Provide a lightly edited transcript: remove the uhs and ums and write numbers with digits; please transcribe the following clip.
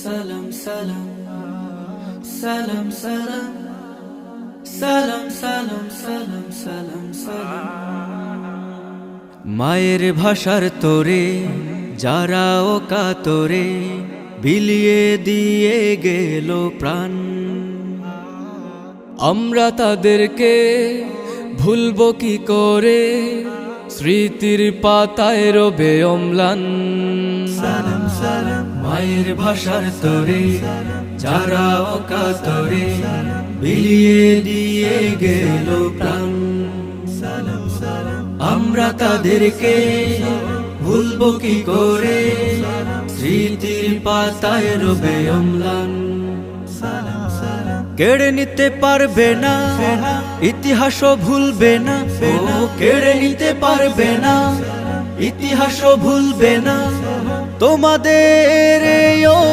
সালাম সালাম সালাম সালাম সালাম সালাম সালাম সালাম সালাম। মায়ের ভাষার তোরে যারা ও কাতরে বিলিয়ে দিয়ে গেল প্রাণ, আমরা তাদেরকে ভুলবো কি করে, স্মৃতির পাতায় রবে অম্লান। সালাম সালাম মায়ের ভাষার তোরে যারা ও কাতরে বিলিয়ে দিয়ে গেল প্রাণ, আমরা তাদেরকে ভুলবো কি করে, স্মৃতির পাতায় রবে অম্লান। কেড়ে নিতে পারবে না ইতিহাসও ভুলবে না, ও কেড়ে নিতে পারবে না ইতিহাসও ভুলবে না তোমাদের এই